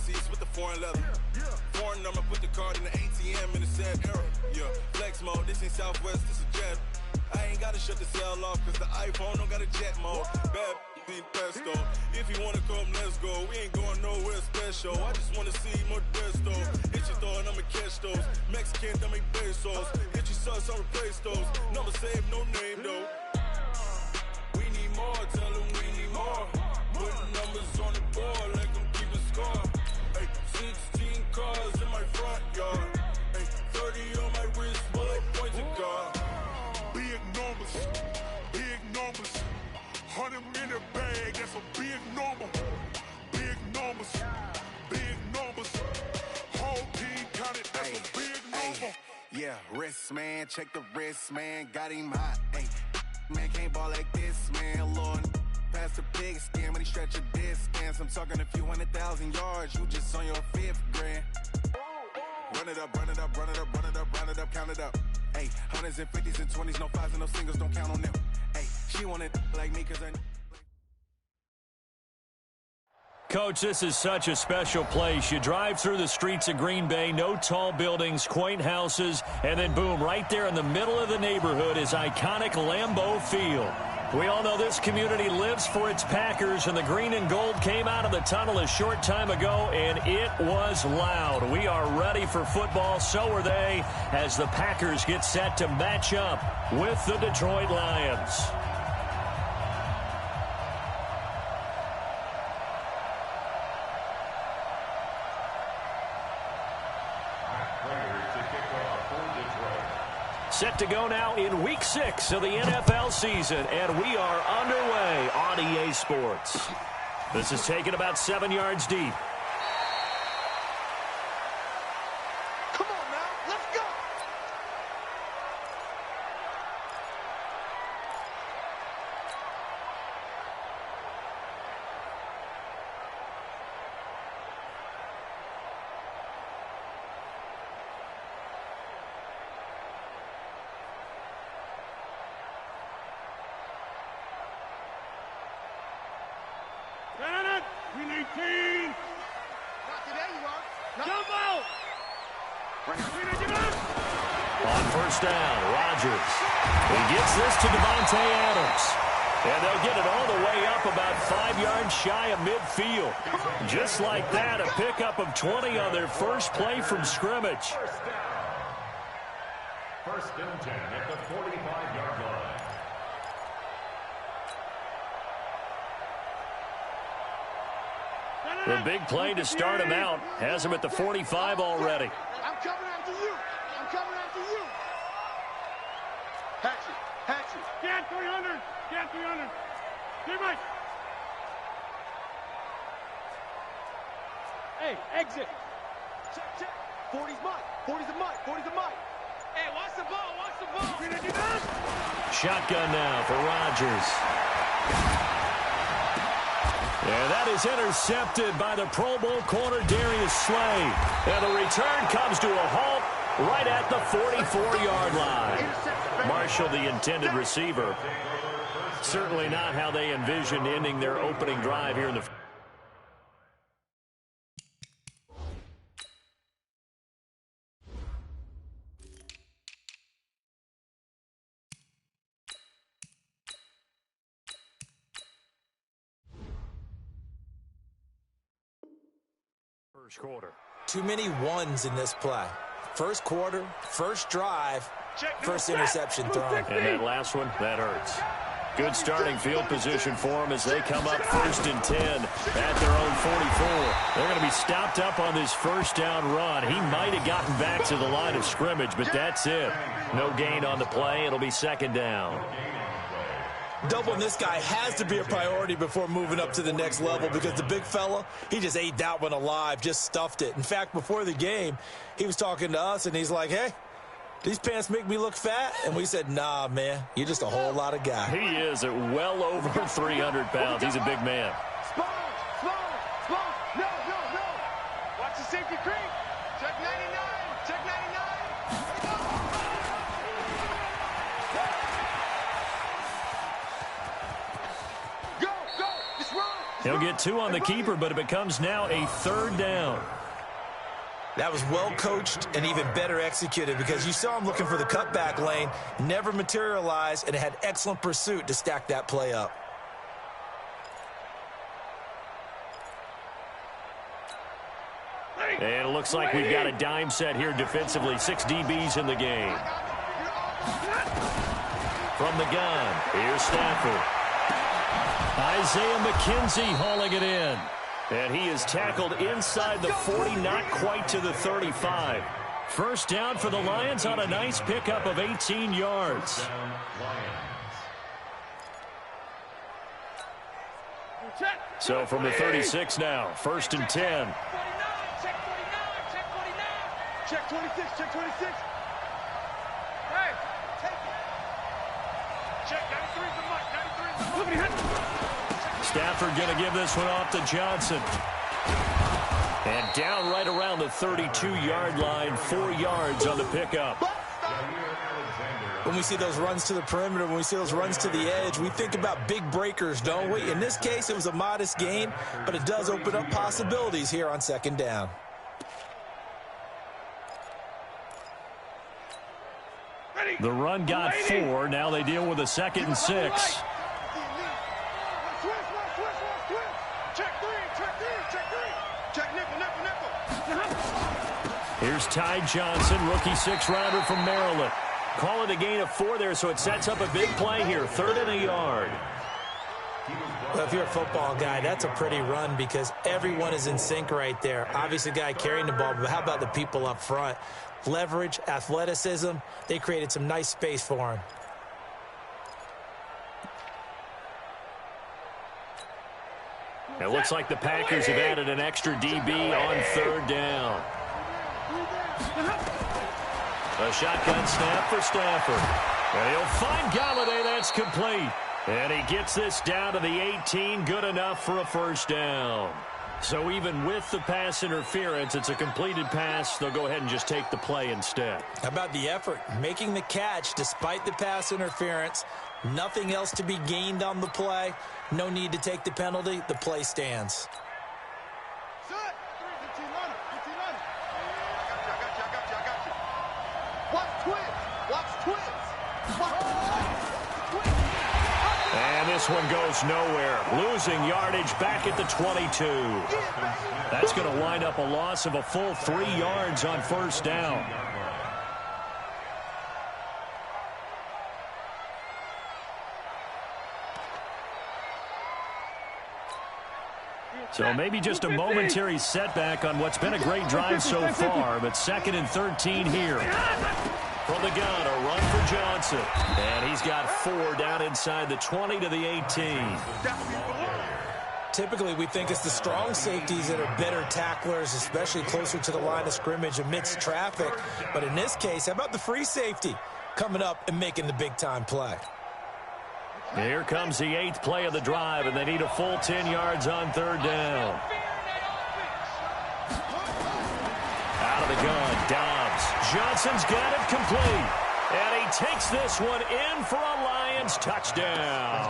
seats with the foreign leather. Foreign number, put the card in the ATM in the sad era. Yeah, flex mode, this ain't Southwest, this a jet. I ain't gotta shut the cell off, cause the iPhone don't got a jet mode. Bad be pesto. If you wanna come, let's go. We ain't going nowhere special. I just wanna see more Modesto. Hit your thought, I'ma catch those. Mexican, dummy pesos. Hit your sauce, I'll replace those. Number save, no name though. We need more, tell them we need more. Putting numbers on the board, like I'm keeping score. Ay, 16 cars in my front yard. Ay, 30 on my wrist, while I point to God. Big numbers, big numbers. 100 in the bag, that's a big number. Big numbers, big numbers. Whole team counted, that's a big number. Yeah, wrist man, check the wrist man, got him hot. Ay, man can't ball like this, man. Lord, pass the pig skin, but he stretch a distance. I'm talking a few 100,000 yards, you just on your 5th grand. Run it up, run it up, run it up, run it up, run it up, count it up. Ay, 100s and 50s and 20s, no 5s and no singles, don't count on them. Ay, she want it like me cause I... Coach, this is such a special place. You drive through the streets of Green Bay, no tall buildings, quaint houses, and then boom, right there in the middle of the neighborhood is iconic Lambeau Field. We all know this community lives for its Packers, and the green and gold came out of the tunnel a short time ago, and it was loud. We are ready for football, so are they, as the Packers get set to match up with the Detroit Lions. Set to go now in Week 6 of the NFL season, and we are underway on EA Sports. This is taken about 7 yards deep. Come on now, let's go. We need 18. Not today, you are. Jump out. On first down, Rodgers. He gets this to Devontae Adams. And they'll get it all the way up about 5 yards shy of midfield. Just like that, a pickup of 20 on their first play from scrimmage. First and 10 at the 45-yard line. The big play to start him out has him at the 45 already. I'm coming after you. I'm coming after you. Hatchet, hatchet. Get 300. Get 300. Teammate. Hey, exit. Check, check. 40's mine. 40's a mine. 40's a mine. Hey, watch the ball. Watch the ball. Shotgun now for Rodgers. And that is intercepted by the Pro Bowl corner Darius Slay. And the return comes to a halt right at the 44-yard line. Marshall, the intended receiver. Certainly not how they envisioned ending their opening drive here in the first quarter. Too many ones in this play. First quarter, first drive, first interception thrown. And that last one, that hurts. Good starting field position for them as they come up first and 10 at their own 44. They're going to be stopped up on this first down run. He might have gotten back to the line of scrimmage, but that's it. No gain on the play. It'll be second down. Doubling this guy has to be a priority before moving up to the next level because the big fella, he just ate that one alive, just stuffed it. In fact, before the game, he was talking to us, and he's like, hey, these pants make me look fat? And we said, nah, man, you're just a whole lot of guy. He is at well over 300 pounds. He's a big man. Small. No. Watch the safety creep. Check 99. Check 99. He'll He'll get 2 on the keeper, but it becomes now a 3rd down. That was well coached and even better executed because you saw him looking for the cutback lane, never materialized, and had excellent pursuit to stack that play up. And it looks like we've got a dime set here defensively. 6 DBs in the game. From the gun, here's Stafford. Isaiah McKenzie hauling it in. And he is tackled inside the 40, not quite to the 35. First down for the Lions on a nice pickup of 18 yards. So from the 36 now, 1st and 10. Check 26, check 26. Hey, take it. Check 93 the mic, 93 the mic. Stafford going to give this one off to Johnson. And down right around the 32-yard line, 4 yards on the pickup. When we see those runs to the perimeter, when we see those runs to the edge, we think about big breakers, don't we? In this case, it was a modest gain, but it does open up possibilities here on 2nd down. The run got 4. Now they deal with a 2nd and 6. Here's Ty Johnson, rookie 6th-rounder from Maryland. Call it a gain of 4 there, so it sets up a big play here. 3rd and a yard. Well, if you're a football guy, that's a pretty run because everyone is in sync right there. Obviously, the guy carrying the ball, but how about the people up front? Leverage, athleticism, they created some nice space for him. It looks like the Packers have added an extra DB on 3rd down. A shotgun snap for Stafford. And he'll find Galladay. That's complete. And he gets this down to the 18. Good enough for a 1st down. So even with the pass interference, it's a completed pass. They'll go ahead and just take the play instead. How about the effort? Making the catch despite the pass interference. Nothing else to be gained on the play. No need to take the penalty. The play stands. And this one goes nowhere. Losing yardage back at the 22. That's going to wind up a loss of a full 3 yards on 1st down. So maybe just a momentary setback on what's been a great drive so far, but 2nd and 13 here. From the gun, a run for Johnson. And he's got 4 down inside the 20 to the 18. Typically, we think it's the strong safeties that are better tacklers, especially closer to the line of scrimmage amidst traffic. But in this case, how about the free safety coming up and making the big-time play? Here comes the 8th play of the drive, and they need a full 10 yards on 3rd down. Out of the gun, Dobbs. Johnson's got it complete. And he takes this one in for a Lions touchdown.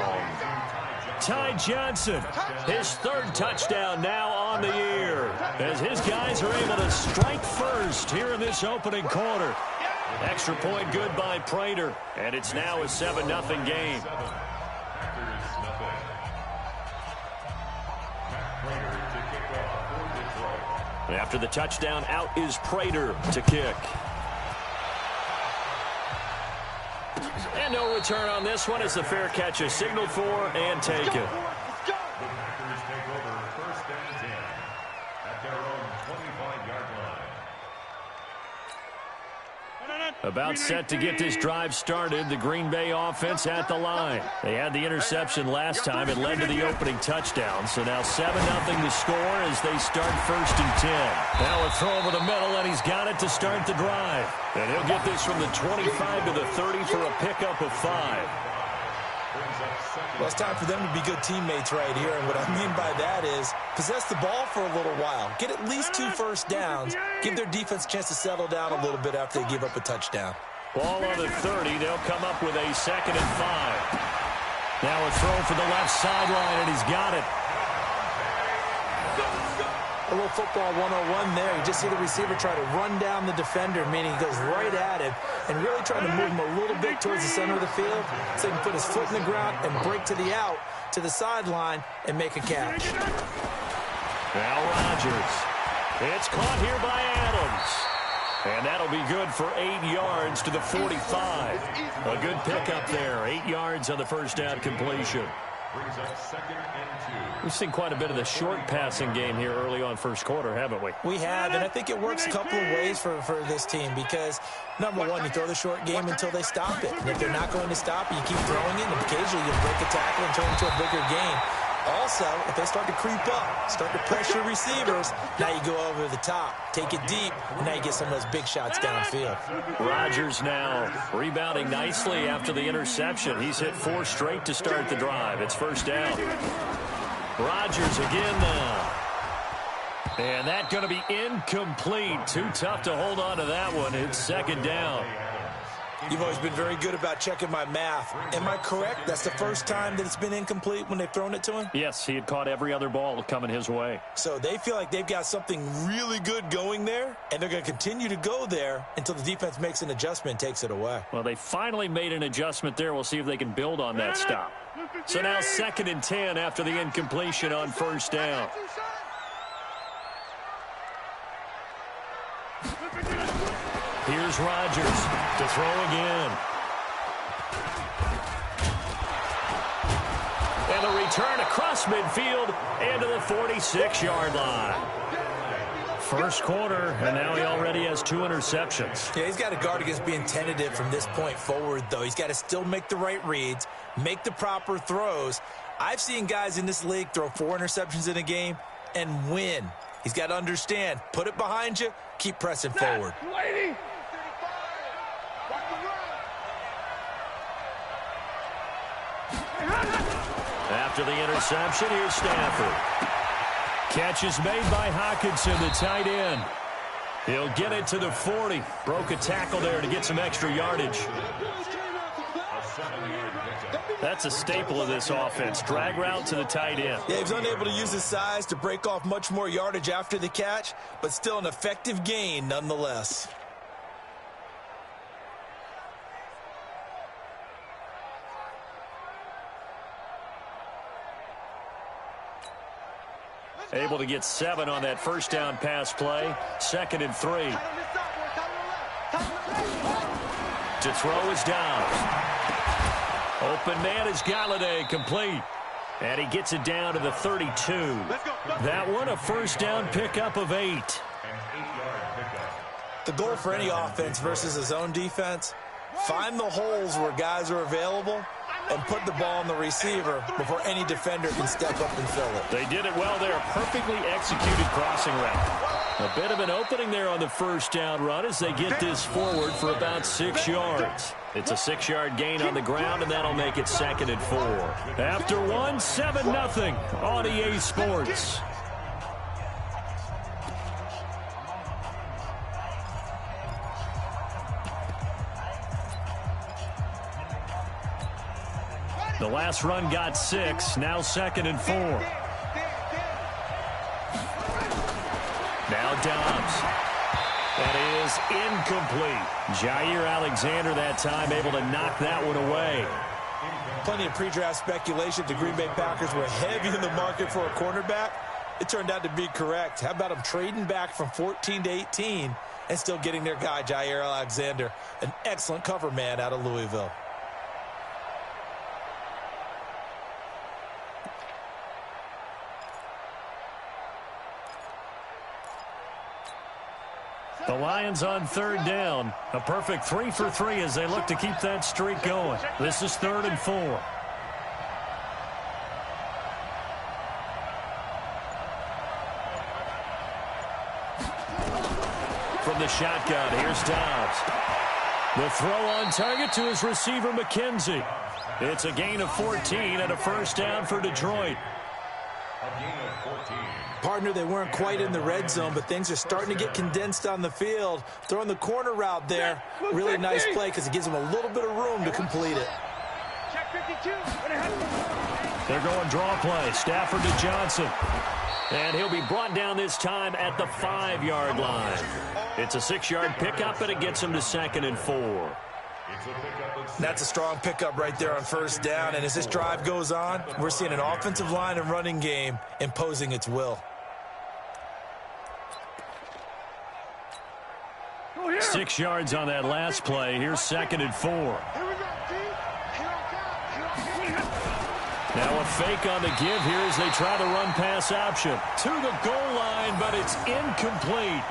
Ty Johnson, his 3rd touchdown now on the year, as his guys are able to strike first here in this opening quarter. Extra point good by Prater, and it's now a 7-0 game. After the touchdown, out is Prater to kick. And no return on this one as the fair catch is signaled for and taken. The Packers take over 1st and 10 at their own 25-yard line. About set to get this drive started, the Green Bay offense at the line. They had the interception last time. It led to the opening touchdown. So now 7-0 the score as they start 1st and 10. Now a throw over the middle, and he's got it to start the drive. And he'll get this from the 25 to the 30 for a pickup of 5. Well, it's time for them to be good teammates right here, and what I mean by that is possess the ball for a little while, get at least 2 first downs, give their defense a chance to settle down a little bit after they give up a touchdown. Ball on the 30, they'll come up with a 2nd and 5. Now a throw for the left sideline, and he's got it. A little football 101 there. You just see the receiver try to run down the defender, meaning he goes right at him and really trying to move him a little bit towards the center of the field so he can put his foot in the ground and break to the out, to the sideline, and make a catch. Now Rodgers. It's caught here by Adams. And that'll be good for 8 yards to the 45. A good pickup there. 8 yards on the first down completion. Brings up 2nd and 2. We've seen quite a bit of the short passing game here early on first quarter, haven't we? We have, and I think it works a couple of ways for this team because, number one, you throw the short game until they stop it. And if they're not going to stop it, you keep throwing it, and occasionally you break a tackle and turn it into a bigger game. Also, if they start to creep up, start to pressure receivers, now you go over the top, take it deep, and now you get some of those big shots downfield. Rodgers now rebounding nicely after the interception. He's hit 4 straight to start the drive. It's first down. Rodgers again now. And that's going to be incomplete. Too tough to hold on to that one. It's second down. You've always been very good about checking my math. Am I correct? That's the first time that it's been incomplete when they've thrown it to him? Yes, he had caught every other ball coming his way. So they feel like they've got something really good going there, and they're going to continue to go there until the defense makes an adjustment and takes it away. Well, they finally made an adjustment there. We'll see if they can build on that stop. So now 2nd and 10 after the incompletion on first down. Here's Rodgers to throw again. And a return across midfield and to the 46-yard line. First quarter, and now he already has 2 interceptions. Yeah, he's got to guard against being tentative from this point forward, though. He's got to still make the right reads, make the proper throws. I've seen guys in this league throw 4 interceptions in a game and win. He's got to understand, put it behind you, keep pressing forward. After the interception, here's Stafford. Catch is made by Hockenson, the tight end. He'll get it to the 40. Broke a tackle there to get some extra yardage. That's a staple of this offense. Drag route to the tight end. Yeah, he was unable to use his size to break off much more yardage after the catch, but still an effective gain nonetheless. Able to get 7 on that first down pass play. 2nd and 3. To throw is Downs. Open man is Galladay, complete. And he gets it down to the 32. That one a first down pickup of 8. The goal for any offense versus a zone defense, find the holes where guys are available and put the ball on the receiver before any defender can step up and fill it. They did it well there. Perfectly executed crossing route. A bit of an opening there on the first down run as they get this forward for about 6 yards. It's a 6-yard gain on the ground, and that'll make it 2nd and 4. After 1, 7-0 on EA Sports. The last run got 6, now 2nd and 4. Now Dobbs. That is incomplete. Jair Alexander that time able to knock that one away. Plenty of pre-draft speculation. The Green Bay Packers were heavy in the market for a cornerback. It turned out to be correct. How about them trading back from 14 to 18 and still getting their guy, Jair Alexander, an excellent cover man out of Louisville. The Lions on 3rd down. A perfect 3 for 3 as they look to keep that streak going. This is 3rd and 4. From the shotgun, here's Dobbs. The throw on target to his receiver, McKenzie. It's a gain of 14 and a first down for Detroit. A gain of 14. Partner, they weren't quite in the red zone, but things are starting to get condensed on the field. Throwing the corner route there, really nice play because it gives them a little bit of room to complete it. They're going draw play. Stafford to Johnson. And he'll be brought down this time at the 5-yard line. It's a 6-yard pickup, and it gets him to 2nd and 4. That's a strong pickup right there on 1st down. And as this drive goes on, we're seeing an offensive line and running game imposing its will. 6 yards on that last play. Here's 2nd and 4. Now a fake on the give here as they try the run-pass option. To the goal line, but it's incomplete.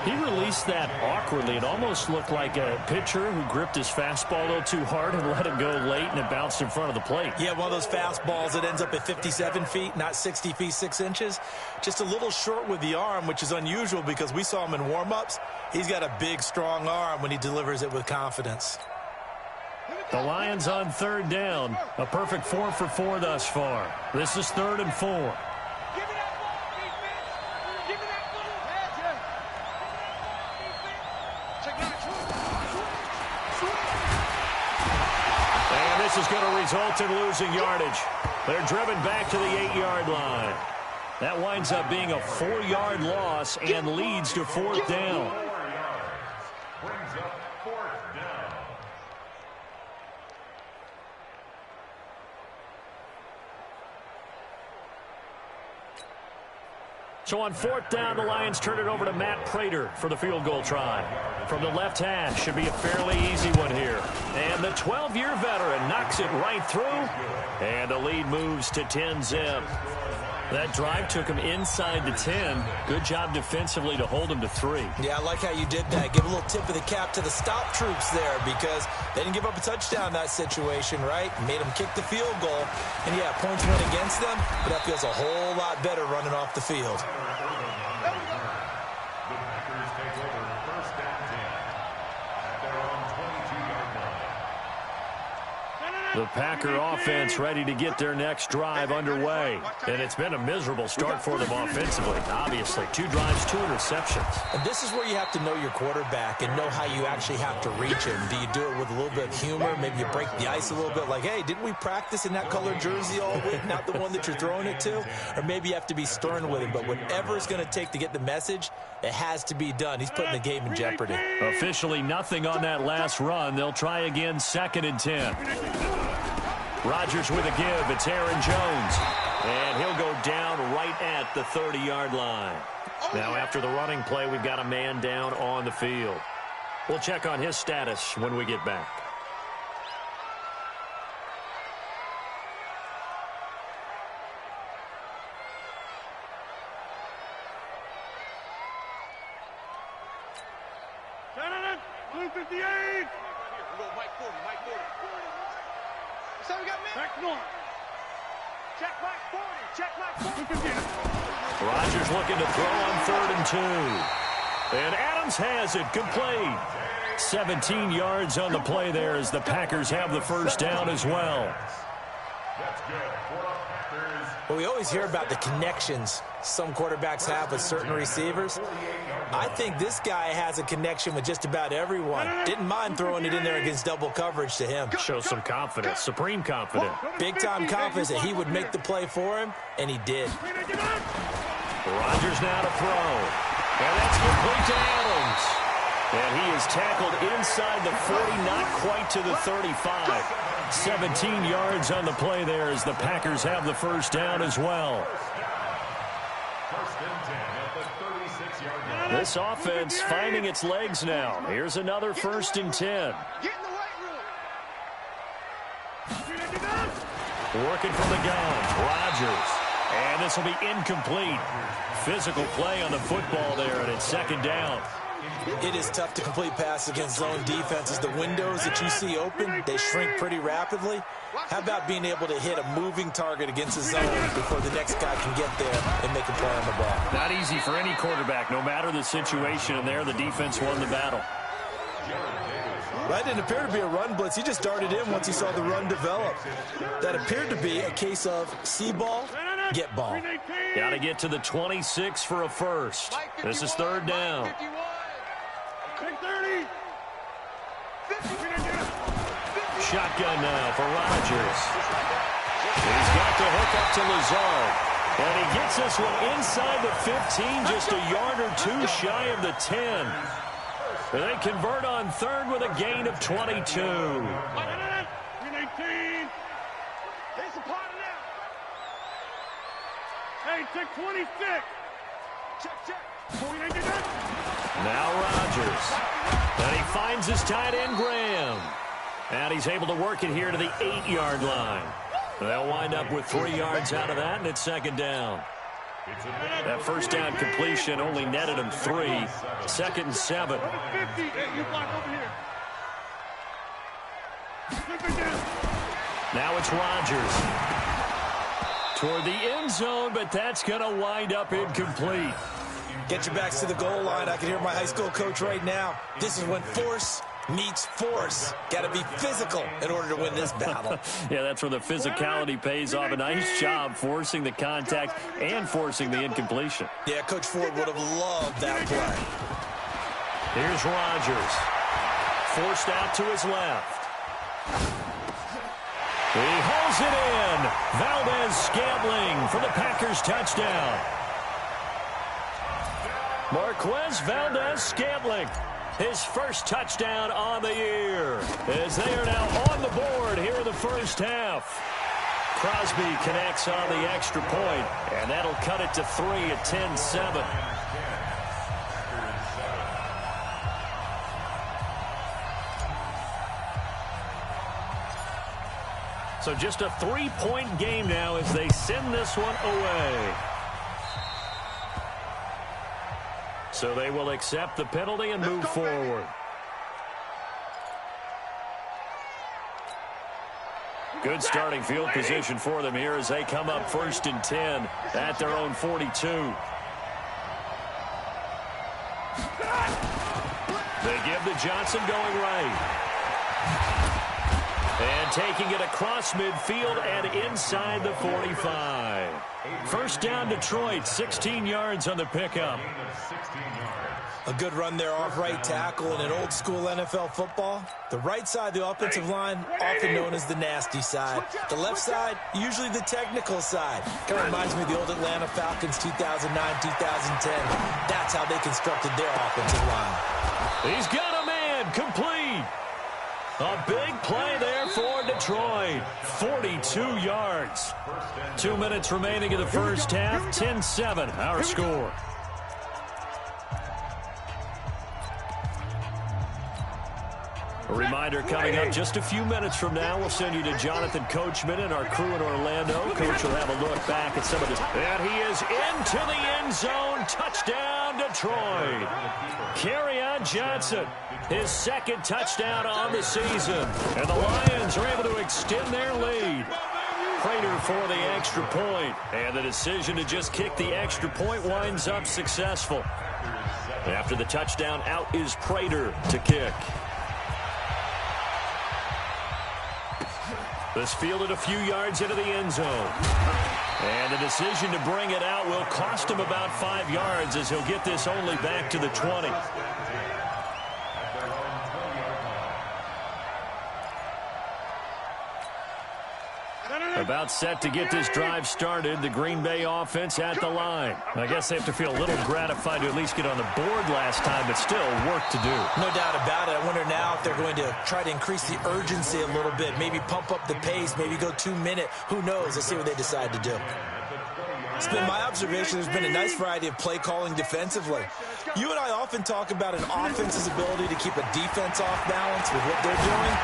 He released that awkwardly. It almost looked like a pitcher who gripped his fastball a little too hard and let it go late, and it bounced in front of the plate. Yeah, one of those fastballs that ends up at 57 feet, not 60 feet, 6 inches. Just a little short with the arm, which is unusual because we saw him in warm-ups. He's got a big, strong arm when he delivers it with confidence. The Lions on 3rd down. A perfect 4 for 4 thus far. This is 3rd and 4. And this is going to result in losing yardage. They're driven back to the 8-yard line. That winds up being a 4-yard loss and leads to 4th down. Brings up 4th down. So on 4th down, the Lions turn it over to Matt Prater for the field goal try. From the left hash, should be a fairly easy one here. And the 12-year veteran knocks it right through. And the lead moves to 10-zip. That drive took him inside the 10. Good job defensively to hold him to 3. Yeah, I like how you did that. Give a little tip of the cap to the stop troops there because they didn't give up a touchdown in that situation, right? Made them kick the field goal. And, yeah, points went against them, but that feels a whole lot better running off the field. The Packers take over 1st and 10 at their own 22-yard line. The Packer offense ready to get their next drive underway. And it's been a miserable start for them offensively, obviously. 2 drives, 2 interceptions. And this is where you have to know your quarterback and know how you actually have to reach him. Do you do it with a little bit of humor? Maybe you break the ice a little bit like, hey, didn't we practice in that colored jersey all week, not the one that you're throwing it to? Or maybe you have to be stern with him. But whatever it's going to take to get the message, it has to be done. He's putting the game in jeopardy. Officially nothing on that last run. They'll try again 2nd and 10. Rodgers with a give. It's Aaron Jones. And he'll go down right at the 30-yard line. Now after the running play, we've got a man down on the field. We'll check on his status when we get back. Blue 58. Mike 40, Mike 40. So we got Back north. check Mike 40, check Mike 40. Rodgers looking to throw on 3rd and 2. And Adams has it complete. 17 yards on the play there as the Packers have the 1st down as well. That's good for the Packers. Well, we always hear about the connections some quarterbacks have with certain receivers. I think this guy has a connection with just about everyone. Didn't mind throwing it in there against double coverage to him. Shows some confidence, supreme confidence. Big-time confidence that he would make the play for him, and he did. Rodgers now to throw. And that's complete to Adams. And he is tackled inside the 40, not quite to the 35. 17 yards on the play there as the Packers have the 1st down as well. 1st and 10 at the 36-yard line. This offense finding its legs now. Here's another 1st and 10. Get in the weight room. Working from the gun, Rodgers. And this will be incomplete. Physical play on the football there, and it's 2nd down. It is tough to complete passes against zone defenses. The windows that you see open, they shrink pretty rapidly. How about being able to hit a moving target against a zone before the next guy can get there and make a play on the ball? Not easy for any quarterback, no matter the situation. And there, the defense won the battle. That didn't appear to be a run blitz. He just darted in once he saw the run develop. That appeared to be a case of see ball, get ball. Got to get to the 26 for a first. This is 3rd down. 30. Shotgun now for Rodgers. He's got to hook up to Lazard. And he gets this one inside the 15, just a yard or two shy of the 10. They convert on third with a gain of 22. 319. Hey, check 26. Check. Now Rodgers. And he finds his tight end, Graham. And he's able to work it here to the 8-yard line. They'll wind up with 3 yards out of that, and it's second down. That first down completion only netted him 3. Second and 7. 50. You block over here. Now it's Rodgers. Toward the end zone, but that's going to wind up incomplete. Get your backs to the goal line. I can hear my high school coach right now. This is when force meets force. Got to be physical in order to win this battle. Yeah, that's where the physicality pays off. A nice job forcing the contact and forcing the incompletion. Yeah, Coach Ford would have loved that play. Here's Rodgers. Forced out to his left. He hauls it in. Valdez-Scantling for the Packers touchdown. Marquez Valdez-Scantling, his first touchdown on the year, as they are now on the board here in the first half. Crosby connects on the extra point, and that'll cut it to 3 at 10-7. So just a 3-point game now as they send this one away. So they will accept the penalty and move forward. Good starting field position for them here as they come up 1st and 10 at their own 42. They give to Johnson going right. And taking it across midfield and inside the 45. First down Detroit, 16 yards on the pickup. A good run there off right tackle in an old school NFL football. The right side of the offensive line, often known as the nasty side. The left side, usually the technical side. Kind of reminds me of the old Atlanta Falcons 2009-2010. That's how they constructed their offensive line. He's got a man, complete. A big play there for Detroit. 42 yards. 2 minutes remaining in the first half. 10-7, our score. A reminder coming up just a few minutes from now. We'll send you to Jonathan Coachman and our crew in Orlando. Coach will have a look back at some of this. And he is into the end zone. Touchdown, Detroit. Kerryon Johnson, his second touchdown on the season. And the Lions are able to extend their lead. Prater for the extra point. And the decision to just kick the extra point winds up successful. After the touchdown, out is Prater to kick. This fielded a few yards into the end zone. And the decision to bring it out will cost him about 5 yards as he'll get this only back to the 20. About set to get this drive started, the Green Bay offense at the line. I guess they have to feel a little gratified to at least get on the board last time, but still work to do. No doubt about it. I wonder now if they're going to try to increase the urgency a little bit, maybe pump up the pace, maybe go 2-minute. Who knows? Let's see what they decide to do. It's been my observation there's been a nice variety of play calling defensively. You and I often talk about an offense's ability to keep a defense off balance with what they're doing.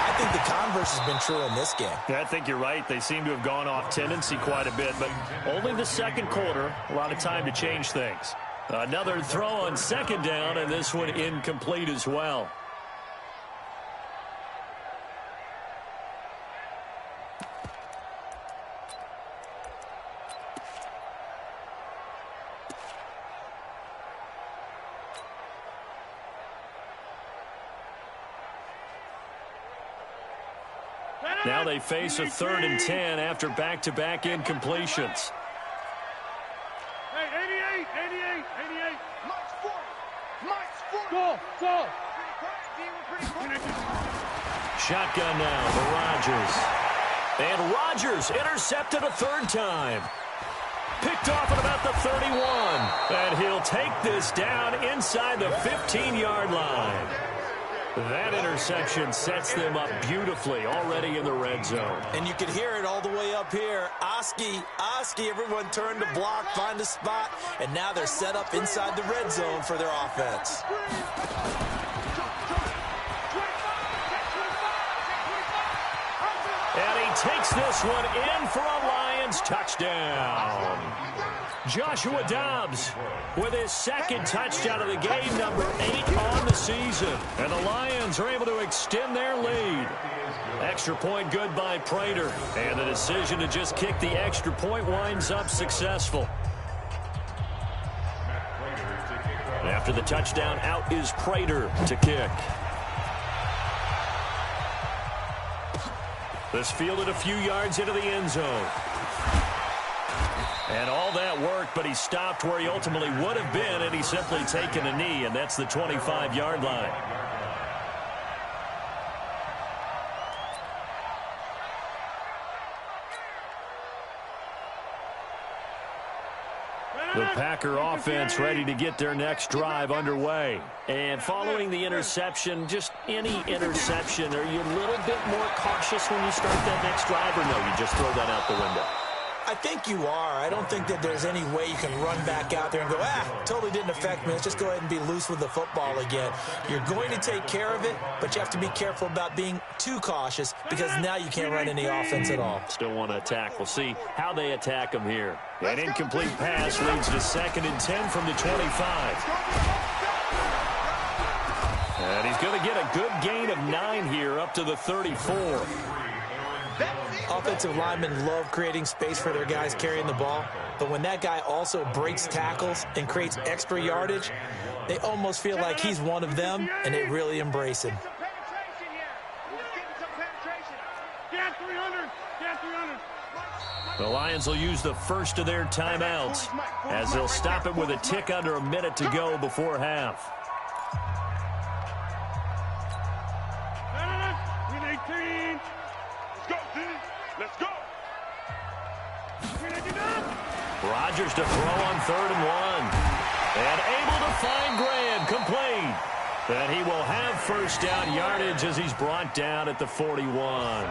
I think the converse has been true in this game. Yeah, I think you're right. They seem to have gone off tendency quite a bit, but only the second quarter. A lot of time to change things. Another throw on second down, and this one incomplete as well. Now they face a 3rd and 10 after back-to-back incompletions. Hey, 88. Mike's 40. Mike's 40. Go. Shotgun now for Rodgers. And Rodgers intercepted a 3rd time. picked off at about the 31. And he'll take this down inside the 15-yard line. That interception sets them up beautifully already in the red zone. And you can hear it all the way up here. Oski, everyone turned to block, find a spot, and now they're set up inside the red zone for their offense. And he takes this one in for a Lions touchdown. Joshua Dobbs with his second touchdown of the game, number 8 on the season. And the Lions are able to extend their lead. Extra point good by Prater. And the decision to just kick the extra point winds up successful. After the touchdown, out is Prater to kick. This fielded a few yards into the end zone. And all that worked, but he stopped where he ultimately would have been, and he's simply taken a knee, and that's the 25-yard line. The Packer offense ready to get their next drive underway. And following the interception, just any interception, are you a little bit more cautious when you start that next drive, or no, you just throw that out the window? I think you are. I don't think that there's any way you can run back out there and go, totally didn't affect me. Let's just go ahead and be loose with the football again. You're going to take care of it, but you have to be careful about being too cautious because now you can't run any offense at all. Still want to attack. We'll see how they attack him here. An incomplete pass leads to 2nd and 10 from the 25. And he's going to get a good gain of 9 here up to the 34. Offensive linemen love creating space for their guys carrying the ball, but when that guy also breaks tackles and creates extra yardage, they almost feel like he's one of them, and they really embrace him. The Lions will use the first of their timeouts as they'll stop it with a tick under a minute to go before half. Rodgers to throw on 3rd and 1. And able to find Graham, complete. And he will have first down yardage as he's brought down at the 41.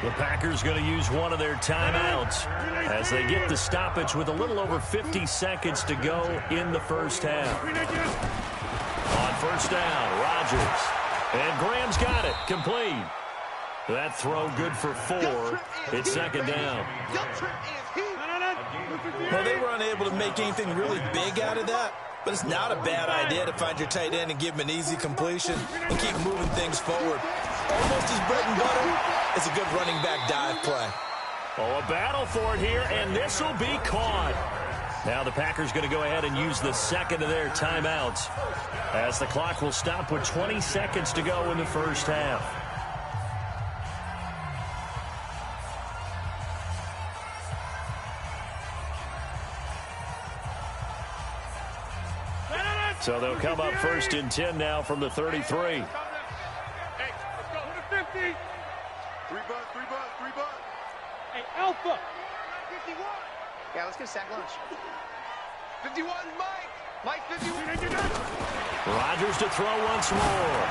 The Packers going to use one of their timeouts as they get the stoppage with a little over 50 seconds to go in the first half. On first down, Rodgers. And Graham's got it, complete. That throw good for 4. It's 2nd down. Well, they were unable to make anything really big out of that, but it's not a bad idea to find your tight end and give him an easy completion and keep moving things forward. Almost his bread and butter is a good running back dive play. Oh, a battle for it here, and this will be caught. Now the Packers going to go ahead and use the second of their timeouts as the clock will stop with 20 seconds to go in the first half. So they'll come up 1st and 10 now from the 33. Hey, let's go to 50. 3 bucks. Hey, Alpha. 51. Yeah, let's get a sack lunch. 51, Mike 51. Rodgers to throw once more.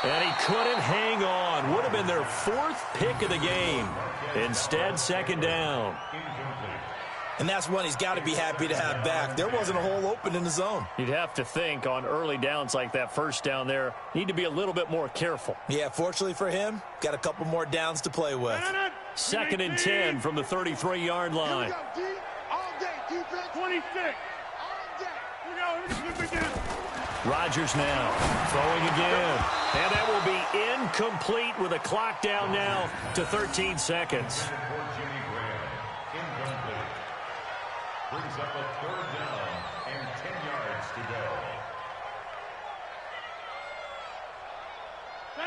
And he couldn't hang on. Would have been their 4th pick of the game. Instead, 2nd down. And that's one he's got to be happy to have back. There wasn't a hole open in the zone. You'd have to think on early downs like that first down there, need to be a little bit more careful. Yeah, fortunately for him, got a couple more downs to play with. 2nd and 10 from the 33-yard line. All day, defense. 26. All day. Here we go. Rodgers now throwing again. And that will be incomplete with a clock down now to 13 seconds. Brings up a 3rd down and 10 yards to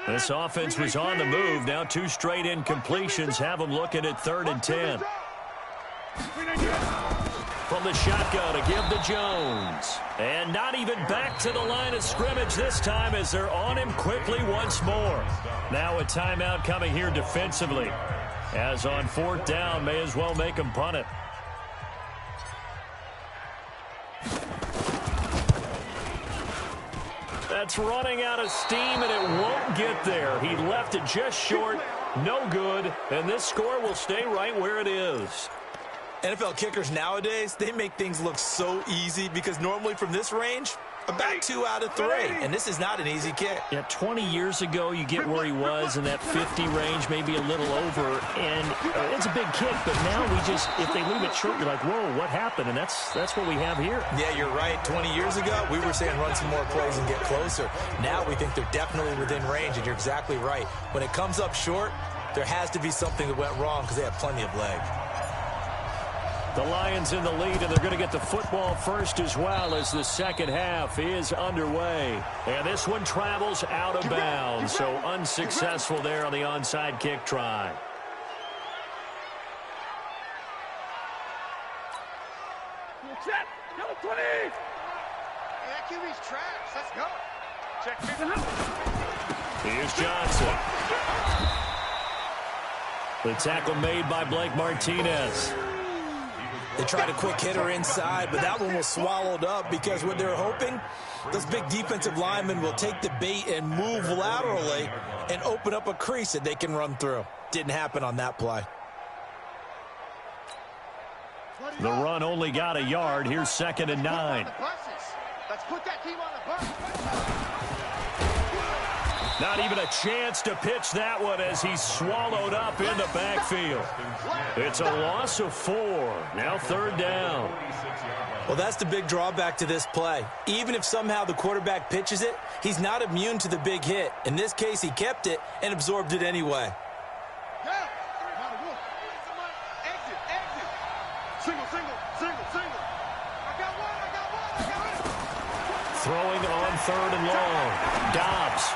go. This offense was on the move. Now 2 straight incompletions have them looking at 3rd and 10. From the shotgun to give to Jones. And not even back to the line of scrimmage this time as they're on him quickly once more. Now a timeout coming here defensively. As on 4th down, may as well make him punt it. That's running out of steam, and it won't get there. He left it just short, no good, and this score will stay right where it is. NFL kickers nowadays, they make things look so easy because normally from this range, about 2 out of 3, and this is not an easy kick. Yeah, 20 years ago, you get where he was in that 50 range, maybe a little over, and it's a big kick, but now if they leave it short, you're like, whoa, what happened? And that's what we have here. Yeah, you're right. 20 years ago, we were saying run some more plays and get closer. Now we think they're definitely within range, and you're exactly right. When it comes up short, there has to be something that went wrong because they have plenty of leg. The Lions in the lead, and they're going to get the football first as well as the second half is underway. And this one travels out of bounds, so unsuccessful there on the onside kick try. Set. Number 20. That QB's trash. Let's go. Check. Here's Johnson. The tackle made by Blake Martinez. They tried a quick hitter inside, but that one was swallowed up because what they're hoping, those big defensive linemen will take the bait and move laterally and open up a crease that they can run through. Didn't happen on that play. The run only got a yard. Here's 2nd and 9. Let's put that team on the bus. Not even a chance to pitch that one as he's swallowed up in the backfield. It's a loss of 4. Now 3rd down. Well, that's the big drawback to this play. Even if somehow the quarterback pitches it, he's not immune to the big hit. In this case, he kept it and absorbed it anyway. Throwing on 3rd and long. Dobbs.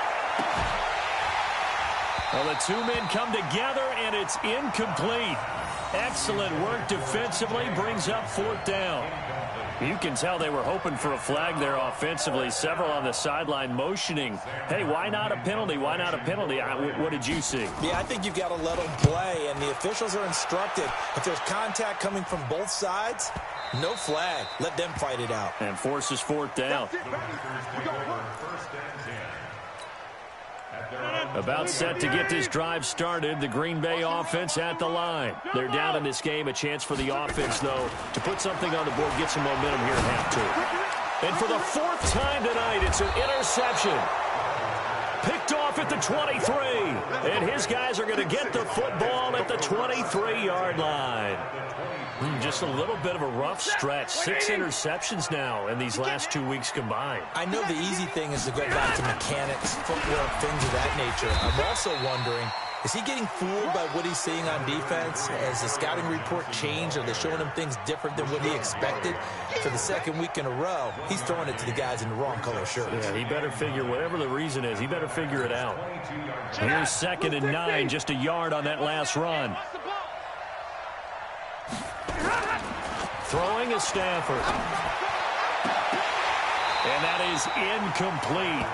Well, the two men come together, and it's incomplete. Excellent work defensively, brings up 4th down. You can tell they were hoping for a flag there offensively. Several on the sideline motioning, hey, why not a penalty? Why not a penalty? What did you see? Yeah, I think you've got to let them play, and the officials are instructed. If there's contact coming from both sides, no flag. Let them fight it out. And forces 4th down. About set to get this drive started. The Green Bay offense at the line. They're down in this game. A chance for the offense, though, to put something on the board, get some momentum here at half 2. And for the 4th time tonight, it's an interception. Picked off at the 23. And his guys are going to get the football at the 23-yard line. Just a little bit of a rough stretch. 6 interceptions now in these last 2 weeks combined. I know the easy thing is to go back to mechanics, footwork, things of that nature. I'm also wondering, is he getting fooled by what he's seeing on defense? Has the scouting report changed? Are they showing him things different than what he expected? For the 2nd week in a row, he's throwing it to the guys in the wrong color shirts. Yeah, he better figure, whatever the reason is, he better figure it out. Here's 2nd and 9, just a yard on that last run. Throwing is Stafford. And that is incomplete.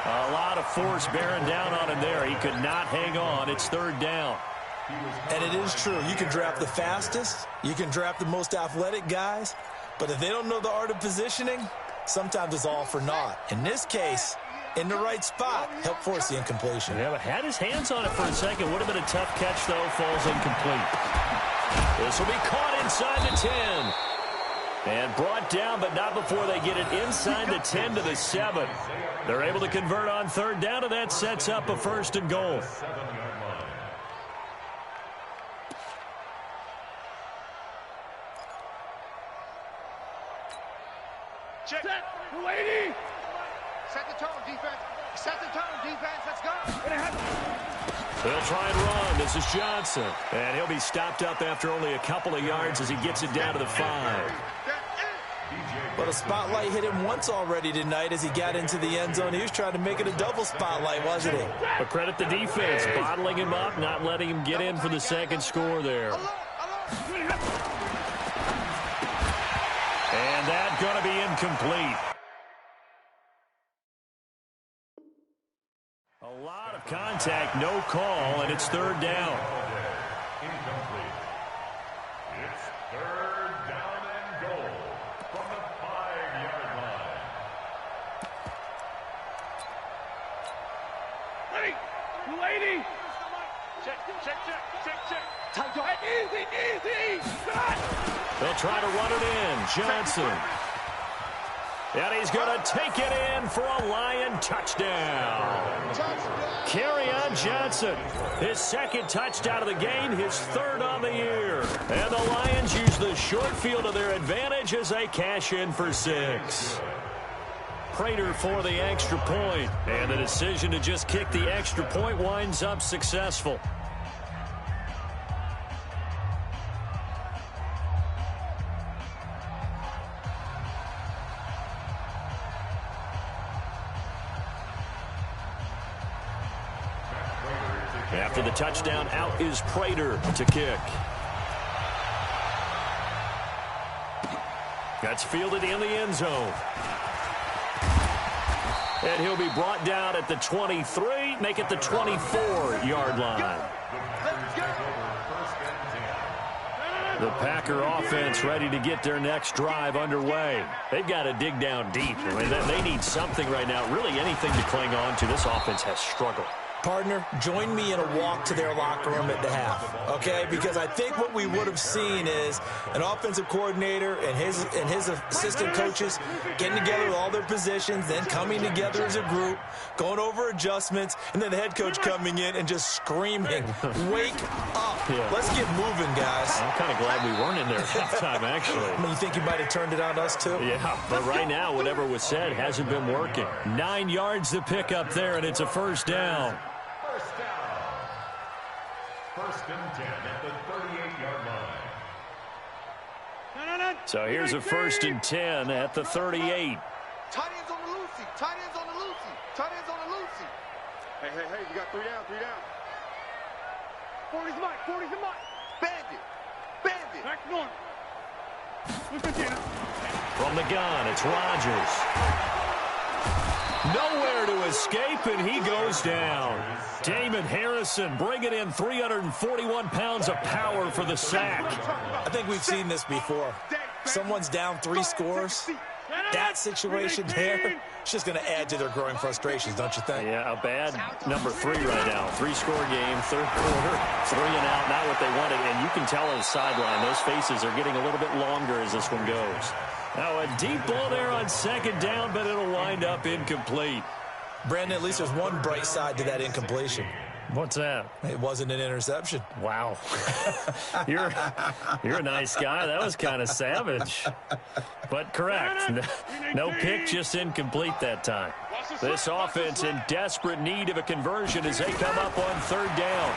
A lot of force bearing down on him there. He could not hang on. It's 3rd down. And it is true. You can draft the fastest. You can draft the most athletic guys. But if they don't know the art of positioning, sometimes it's all for naught. In this case, in the right spot, helped force the incompletion. Yeah, but had his hands on it for a second. Would have been a tough catch, though. Falls incomplete. This will be caught inside the 10. And brought down, but not before they get it inside the 10 to the 7. They're able to convert on 3rd down, and that sets up a 1st and goal. Check. Lady. Set the tone, defense. Set the tone, defense. Let's go. They'll try and run. This is Johnson. And he'll be stopped up after only a couple of yards as he gets it down to the 5. But a spotlight hit him once already tonight as he got into the end zone. He was trying to make it a double spotlight, wasn't he? But credit the defense, bottling him up, not letting him get in for the 2nd score there. And that's going to be incomplete. A lot of contact, no call, and it's 3rd down. Incomplete. It's 3rd down and goal from the 5-yard line. Easy. Check, check, check, check, check. Easy, easy. They'll try to run it in. Johnson. And he's going to take it in for a Lion touchdown. Kerryon Johnson, his second touchdown of the game, his third on the year. And the Lions use the short field to their advantage as they cash in for 6. Prater for the extra point. And the decision to just kick the extra point winds up successful. After the touchdown, out is Prater to kick. That's fielded in the end zone. And he'll be brought down at the 23, make it the 24-yard line. The Packer offense ready to get their next drive underway. They've got to dig down deep. I mean, they need something right now, really anything to cling on to. This offense has struggled. Partner, join me in a walk to their locker room at the half, okay? Because I think what we would have seen is an offensive coordinator and his assistant coaches getting together with all their positions, then coming together as a group, going over adjustments, and then the head coach coming in and just screaming, "Wake up. Yeah. Let's get moving, guys." I'm kind of glad we weren't in there at halftime, actually. I mean, you think you might have turned it on us, too? Yeah, but right now, whatever was said hasn't been working. 9 yards to pick up there, and it's a first down. First down. First and 10 at the 38-yard line. So here's a first and 10 at the 38. Tight ends on the Lucy. Tight ends on the Lucy. Tight ends on the Lucy. Hey, hey, hey, you got 3 down, 3 down. 40's the mic, 40's the mic. Bandit. Bandit. Back north. Listen, Tina. From the gun, it's Rodgers. Nowhere to escape, and he goes down. Damon Harrison bringing in 341 pounds of power for the sack. I think we've seen this before. Someone's down 3 scores. That situation there, it's just going to add to their growing frustrations, don't you think? Yeah, a bad number 3 right now. 3-score game, third quarter, 3 and out, not what they wanted. And you can tell on the sideline, those faces are getting a little bit longer as this one goes. Now a deep ball there on second down, but it'll wind up incomplete. Brandon, at least there's one bright side to that incompletion. What's that? It wasn't an interception. Wow. You're a nice guy. That was kind of savage. But correct. No pick, just incomplete that time. This offense in desperate need of a conversion as they come up on third down.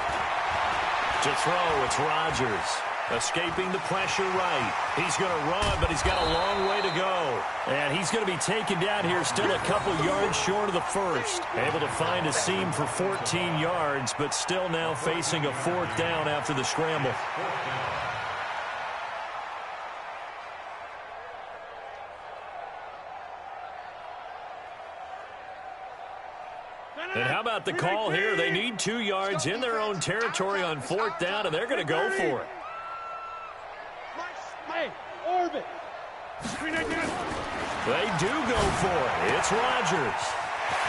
To throw, it's Rodgers. Escaping the pressure right. He's going to run, but he's got a long way to go. And he's going to be taken down here still a couple yards short of the first. Able to find a seam for 14 yards, but still now facing a fourth down after the scramble. And how about the call here? They need 2 yards in their own territory on fourth down, and they're going to go for it. Hey, orbit. They do go for it. It's Rodgers.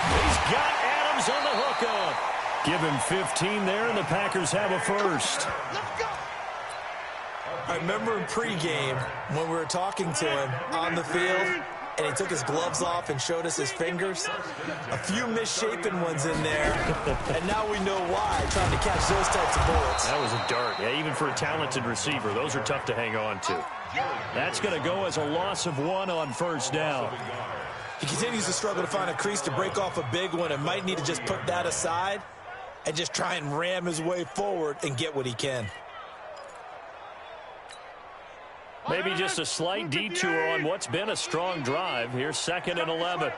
He's got Adams on the hookup. Give him 15 there, and the Packers have a first. I remember in pregame when we were talking to him on the field, and he took his gloves off and showed us his fingers. A few misshapen ones in there, and now we know why, trying to catch those types of bullets. That was a dart. Yeah, even for a talented receiver, those are tough to hang on to. That's going to go as a loss of 1 on first down. He continues to struggle to find a crease to break off a big one and might need to just put that aside and just try and ram his way forward and get what he can. Maybe just a slight detour on what's been a strong drive. Here's 2nd and 11.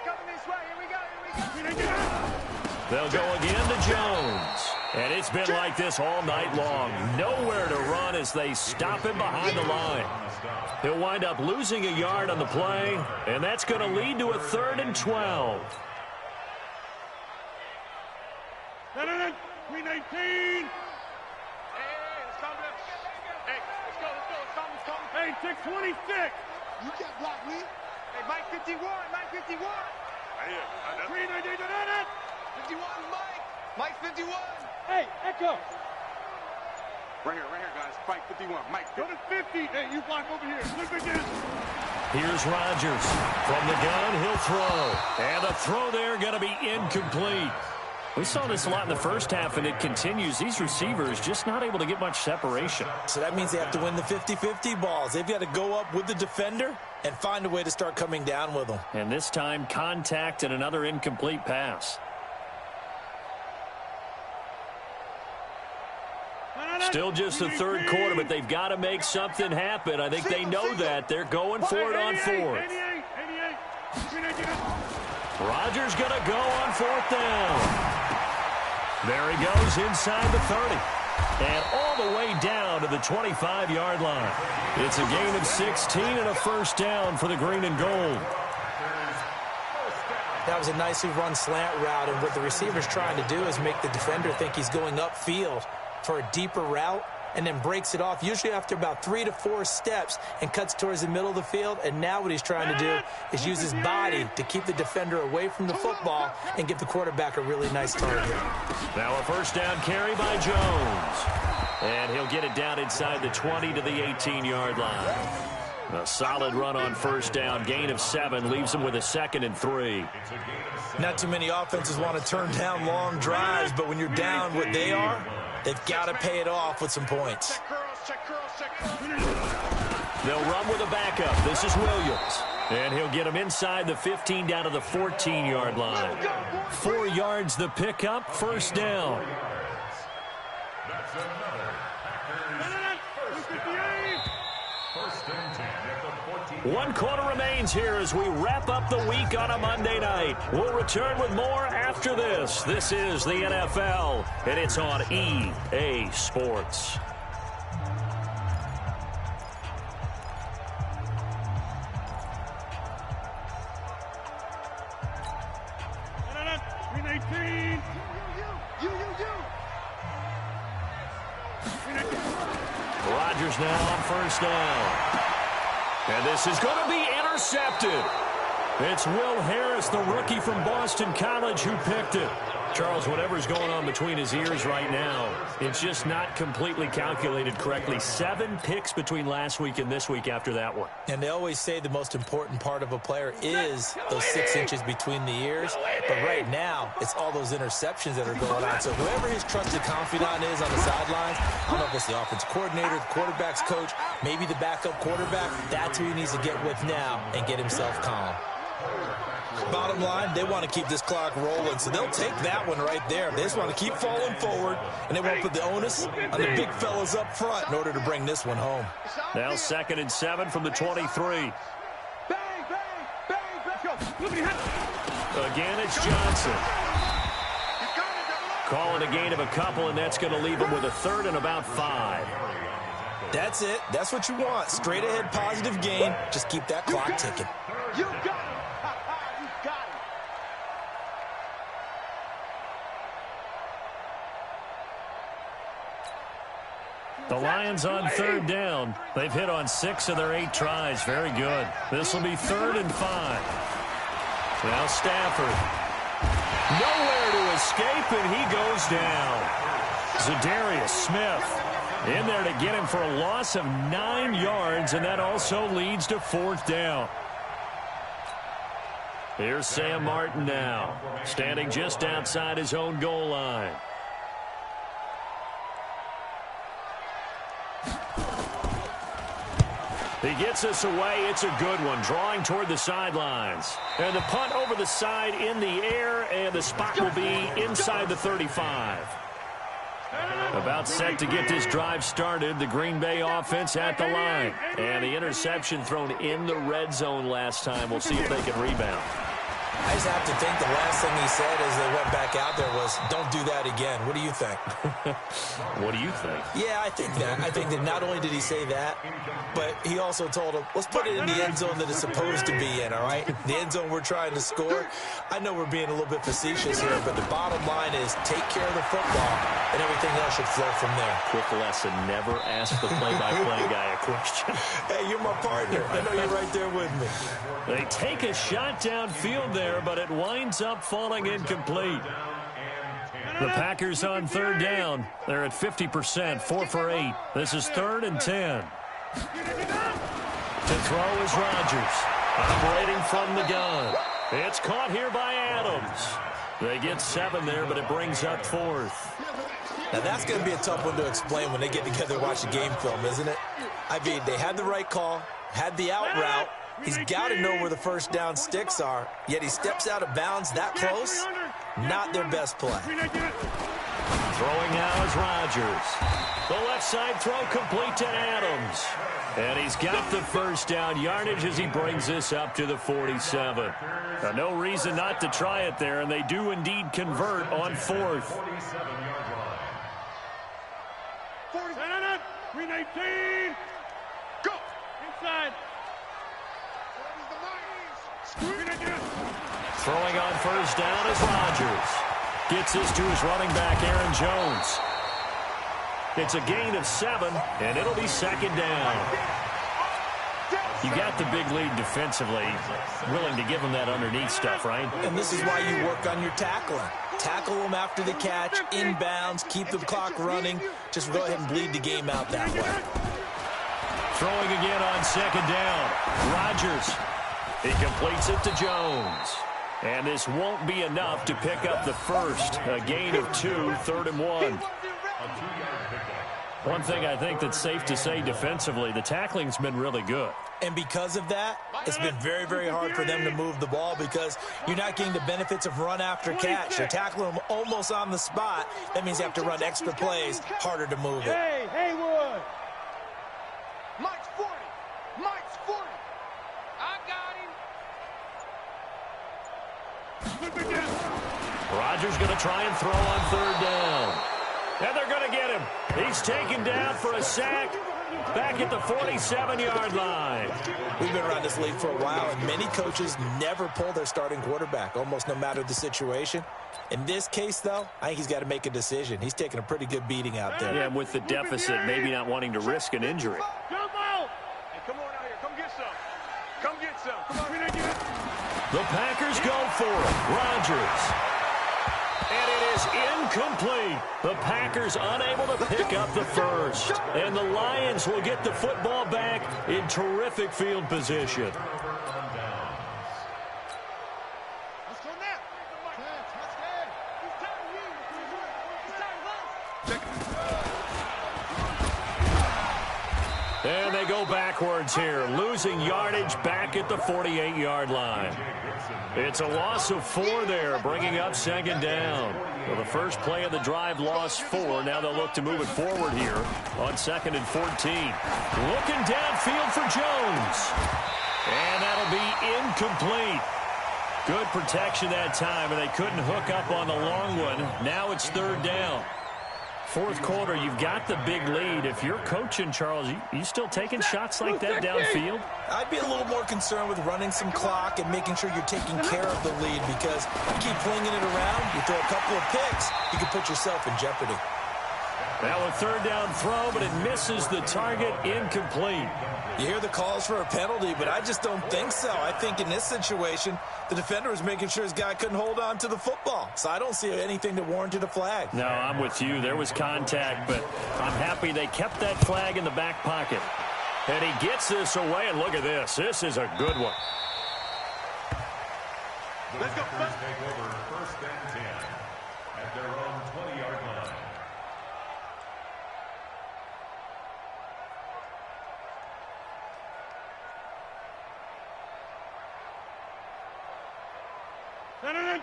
They'll go again to Jones. And it's been like this all night long. Nowhere to run as they stop him behind the line. He'll wind up losing a yard on the play, and that's going to lead to a 3rd and 12. 319. Hey, 626. You can't block me. Hey, Mike 51, Mike 51. Right here. 319. 51, Mike. Mike 51. Hey, Echo. Right here, guys. Fight 51. Mike, Go to 50. Hey, you block over here. Look again. Here's Rodgers. From the gun, he'll throw. And the throw there going to be incomplete. We saw this a lot in the first half, and it continues. These receivers just not able to get much separation. So that means they have to win the 50-50 balls. They've got to go up with the defender and find a way to start coming down with them. And this time, contact and another incomplete pass. Still just the third quarter, but they've got to make something happen. I think they know that. They're going for it on fourth. 88. Rodgers going to go on fourth down. There he goes inside the 30. And all the way down to the 25-yard line. It's a gain of 16 and a first down for the green and gold. That was a nicely run slant route, and what the receiver's trying to do is make the defender think he's going upfield for a deeper route, and then breaks it off, usually after about 3 to 4 steps, and cuts towards the middle of the field. And now what he's trying to do is use his body to keep the defender away from the football and give the quarterback a really nice target. Now a first down carry by Jones. And he'll get it down inside the 20 to the 18-yard line. A solid run on first down. Gain of 7 leaves him with a 2nd and 3. Not too many offenses want to turn down long drives, but when you're down what they are, they've got to pay it off with some points. They'll run with a backup. This is Williams. And he'll get him inside the 15 down to the 14-yard line. 4 yards the pickup, first down. That's another Packers first and 10 at the 14. 1 quarter remains here as we wrap up the week on a Monday night. We'll return with more after this. This is the NFL, and it's on EA Sports. Rodgers now on first down. And this is going to be intercepted. It's Will Harris, the rookie from Boston College, who picked it. Charles, whatever's going on between his ears right now, it's just not completely calculated correctly. 7 picks between last week and this week after that one. And they always say the most important part of a player is those 6 inches between the ears. But right now, it's all those interceptions that are going on. So whoever his trusted confidant is on the sidelines, I don't know if it's the offensive coordinator, the quarterback's coach, maybe the backup quarterback, that's who he needs to get with now and get himself calm. Bottom line, they want to keep this clock rolling, so they'll take that one right there. They just want to keep falling forward, and they won't put the onus on the big fellas up front in order to bring this one home. Now 2nd and 7 from the 23. Again, it's Johnson. Calling a gain of a couple, and that's going to leave him with a 3rd and about 5. That's it. That's what you want. Straight ahead positive gain. Just keep that clock ticking. You got it. The Lions on 3rd down. They've hit on 6 of their 8 tries. Very good. This will be 3rd and 5. Now Stafford. Nowhere to escape, and he goes down. Za'Darius Smith in there to get him for a loss of 9 yards, and that also leads to 4th down. Here's Sam Martin now, standing just outside his own goal line. He gets us away. It's a good one, drawing toward the sidelines. And the punt over the side in the air, and the spot will be inside the 35. About set to get this drive started, the Green Bay offense at the line. And the interception thrown in the red zone last time. We'll see if they can rebound. I just have to think the last thing he said as they went back out there was, don't do that again. What do you think? What do you think? Yeah, I think that. I think that not only did he say that, but he also told him, let's put it in the end zone that it's supposed to be in, all right? The end zone we're trying to score. I know we're being a little bit facetious here, but the bottom line is take care of the football, and everything else should flow from there. Quick lesson, never ask the play-by-play guy a question. Hey, you're my partner. I know you're right there with me. They take a shot downfield there, but it winds up falling incomplete. The Packers on third down. They're at 50%, 4 for 8. This is 3rd and 10. To throw is Rodgers. Operating from the gun. It's caught here by Adams. They get 7 there, but it brings up 4th. Now, that's going to be a tough one to explain when they get together and watch the game film, isn't it? I mean, they had the right call, had the out route. He's got to know where the first down sticks are, yet he steps out of bounds that close. Not their best play. Throwing now is Rodgers. The left side throw complete to Adams. And he's got the first down yardage as he brings this up to the 47. No reason not to try it there, and they do indeed convert on 4th. 319. Go. Inside. Throwing on first down is Rodgers. Gets this to his running back, Aaron Jones. It's a gain of 7, and it'll be 2nd down. You got the big lead defensively. Willing to give them that underneath stuff, right? And this is why you work on your tackling. Tackle them after the catch, inbounds, keep the clock running. Just go ahead and bleed the game out that way. Throwing again on 2nd down. Rodgers. He completes it to Jones. And this won't be enough to pick up the first. A gain of 2, 3rd and 1. One thing I think that's safe to say defensively, the tackling's been really good. And because of that, it's been very, very hard for them to move the ball because you're not getting the benefits of run after catch. You're tackling them almost on the spot. That means you have to run extra plays, harder to move it. Hey, Haywood. Mike's 40. Mike's 40. I got him. Rodgers going to try and throw on 3rd down. And they're going to get him. He's taken down for a sack back at the 47-yard line. We've been around this league for a while, and many coaches never pull their starting quarterback, almost no matter the situation. In this case, though, I think he's got to make a decision. He's taking a pretty good beating out there. Yeah, and with the deficit, maybe not wanting to risk an injury. Jump out. Hey, come on out here. Come get some. Come get some. Come on. The Packers go for it. Rodgers. And it is incomplete. The Packers unable to pick up the first. And the Lions will get the football back in terrific field position. Let's go now. And they go backwards here, losing yardage back at the 48-yard line. It's a loss of 4 there, bringing up 2nd down. Well, the first play of the drive lost 4. Now they'll look to move it forward here on 2nd and 14. Looking downfield for Jones. And that'll be incomplete. Good protection that time, and they couldn't hook up on the long one. Now it's 3rd down. 4th quarter, you've got the big lead. If you're coaching, Charles, you still taking shots like that downfield? I'd be a little more concerned with running some clock and making sure you're taking care of the lead because you keep flinging it around, you throw a couple of picks, you can put yourself in jeopardy. Now a 3rd down throw, but it misses the target, incomplete. You hear the calls for a penalty, but I just don't think so. I think in this situation, the defender was making sure his guy couldn't hold on to the football. So I don't see anything that warranted a flag. No, I'm with you. There was contact, but I'm happy they kept that flag in the back pocket. And he gets this away, and look at this. This is a good one. Let's go. Take over 1st and 10 at their own 20-yard line.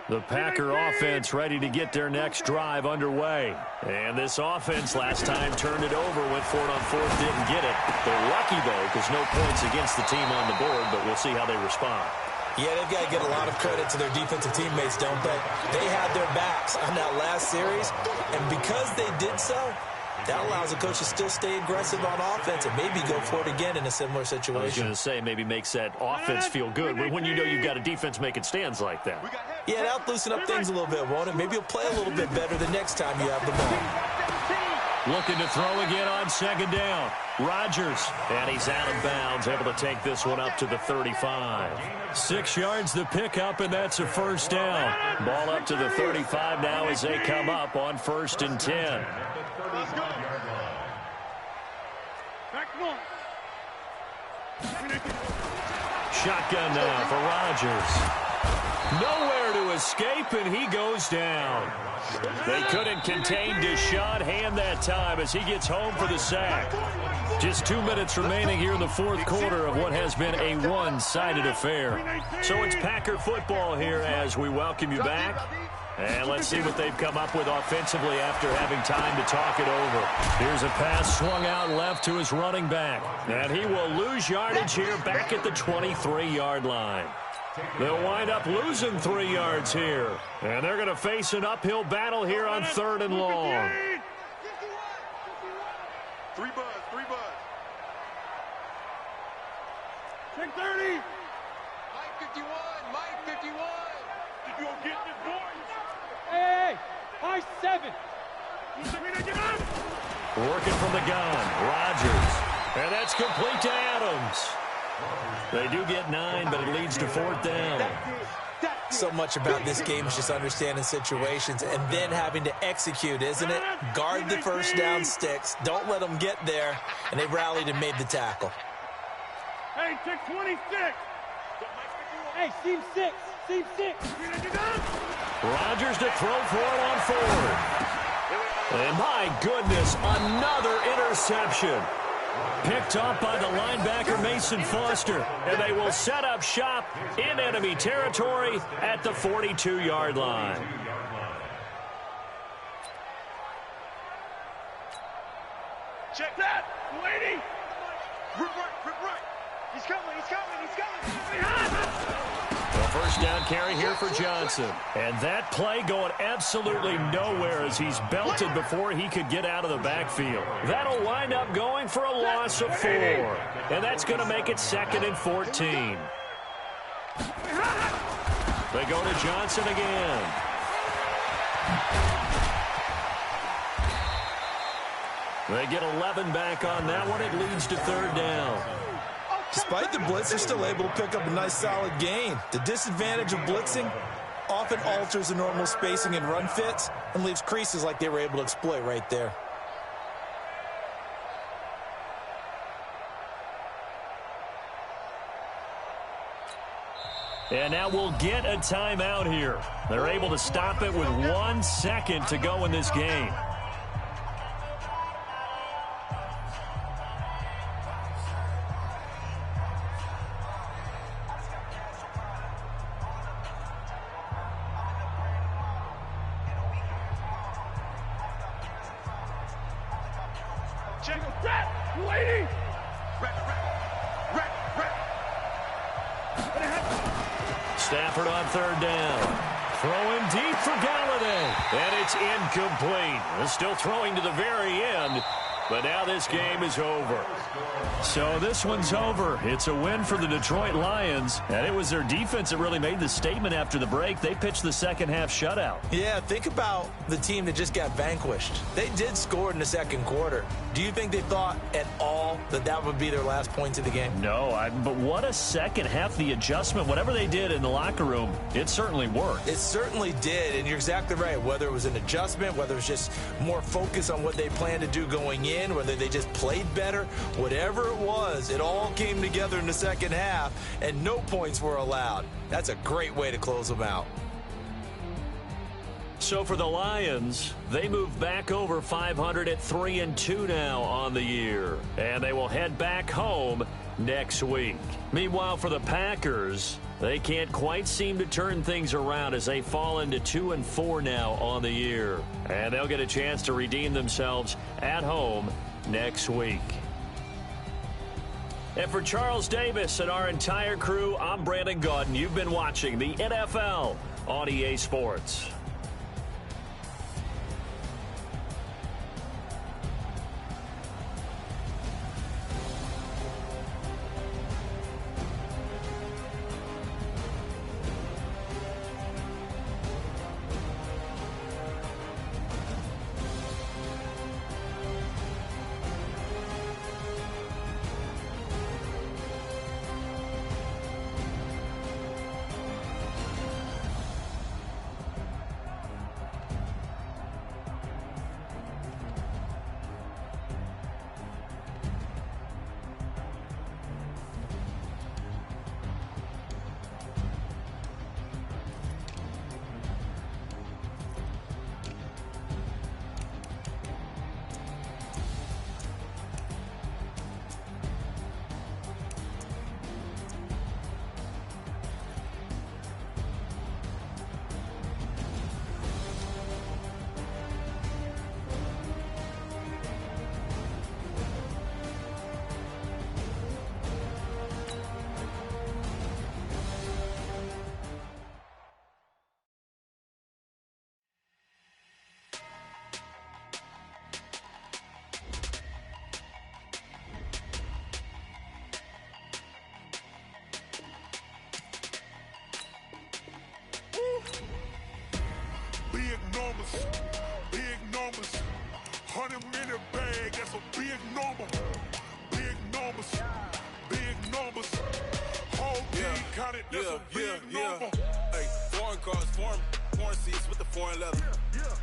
The Packer offense ready to get their next drive underway. And this offense last time turned it over, went for it on 4th, didn't get it. They're lucky, though, because no points against the team on the board, but we'll see how they respond. Yeah, they've got to get a lot of credit to their defensive teammates, don't they? They had their backs on that last series, and because they did so, that allows the coach to still stay aggressive on offense and maybe go for it again in a similar situation. I was going to say, maybe makes that offense feel good when you know you've got a defense making stands like that. Yeah, that'll loosen up things a little bit, won't it? Maybe you'll play a little bit better the next time you have the ball. Looking to throw again on second down. Rodgers, and he's out of bounds, able to take this one up to the 35. 6 yards the pickup, and that's a first down. Ball up to the 35 now as they come up on 1st and 10. Shotgun now for Rodgers. Nowhere to escape, and he goes down. They couldn't contain Deshaun Hand that time as he gets home for the sack. Just 2 minutes remaining here in the 4th quarter of what has been a one-sided affair. So it's Packer football here as we welcome you back. And let's see what they've come up with offensively after having time to talk it over. Here's a pass swung out left to his running back. And he will lose yardage here back at the 23-yard line. They'll wind up losing 3 yards here. And they're going to face an uphill battle here on 3rd and long. 3 buzz. Check 30. Mike 51. You gonna get this, boys? Hey, Mike 7. Working from the gun, Rodgers. And that's complete to Adams. They do get 9, but it leads to 4th down. So much about this game is just understanding situations and then having to execute, isn't it? Guard the first down sticks. Don't let them get there. And they rallied and made the tackle. Hey, check 26. Hey, seam 6. Rodgers to throw for it on 4th. And my goodness, another interception. Picked off by the linebacker, Mason Foster. And they will set up shop in enemy territory at the 42-yard line. Check that. Lady. Rip right. He's coming. The first down carry here for Johnson. And that play going absolutely nowhere as he's belted before he could get out of the backfield. That'll wind up going for a loss of 4. And that's going to make it 2nd and 14. They go to Johnson again. They get 11 back on that one. It leads to 3rd down. Despite the blitz, they're still able to pick up a nice solid gain. The disadvantage of blitzing often alters the normal spacing and run fits and leaves creases like they were able to exploit right there. And now we'll get a timeout here. They're able to stop it with 1 second to go in this game. Check that. Lady. Stafford on 3rd down. Throwing deep for Galladay. And it's incomplete. They're still throwing to the very end. But now this game is over. So this one's over. It's a win for the Detroit Lions. And it was their defense that really made the statement after the break. They pitched the second half shutout. Yeah, think about the team that just got vanquished. They did score in the 2nd quarter. Do you think they thought at all that that would be their last points of the game? No, but what a second half. The adjustment, whatever they did in the locker room, it certainly worked. It certainly did, and you're exactly right. Whether it was an adjustment, whether it was just more focus on what they planned to do going in, whether they just played better, whatever it was, it all came together in the second half, and no points were allowed. That's a great way to close them out. So for the Lions, they move back over 500 at 3-2 now on the year. And they will head back home next week. Meanwhile, for the Packers, they can't quite seem to turn things around as they fall into 2-4 now on the year. And they'll get a chance to redeem themselves at home next week. And for Charles Davis and our entire crew, I'm Brandon Gaudin. You've been watching the NFL on EA Sports. numbers, big numbers. 100-minute bag, that's a big number. Big numbers, big numbers. Whole team counted, that's a big number. Hey, foreign cars, foreign seats with the foreign leather.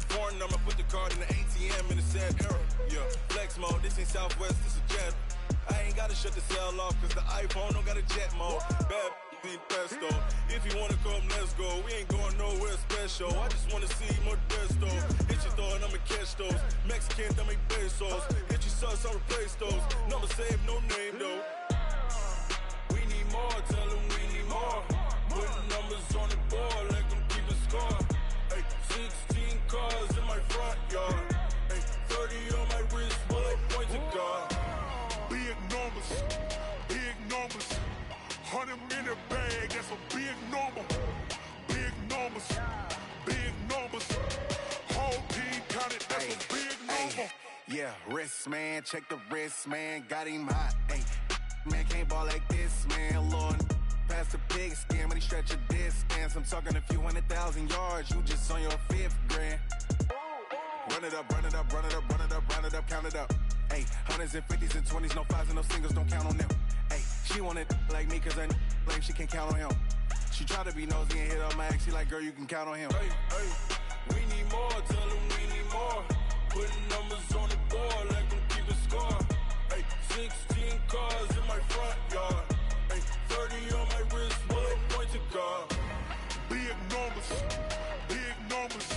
Foreign number, put the card in the ATM in the sad era. Yeah, flex mode, this ain't Southwest, this a jet. I ain't gotta shut the cell off, cause the iPhone don't got a jet mode. Bad need pesto. If you wanna come, let's go. We ain't going nowhere special. I just wanna see more Modesto. Hit your throw and I'ma catch those. Mexican, that make pesos. Hit your sauce, I'll replace those. Number save, no name though. We need more, tell them we need more. Putting numbers on the board, let them keep a score. Hey, 16 cars in my front yard. Hey, 30 on my wrist, bullet point to God. Big numbers, big numbers. 100-minute bag, that's a big number. Big numbers, big numbers. Whole team counted, that's a big number. Yeah, wrist, man, check the wrist, man, got him hot. Ay, man, can't ball like this, man, Lord. Past the pig skin, when he stretch a distance. I'm talking a few 100,000 yards, you just on your 5th grand. Run it up, run it up, run it up, run it up, run it up, count it up. Ay, hundreds and 50s and 20s, no 5s and no singles, don't count on them. Ay, she wanted like me, cause her lame, she can't count on him. She tried to be nosy and hit up my ex, she like, girl, you can count on him. Hey, we need more, tell them we need more. Putting numbers on the board, let them keep a score. Hey, 16 cars in my front yard. Hey, 30 on my wrist, bullet point to God. Big numbers, big numbers.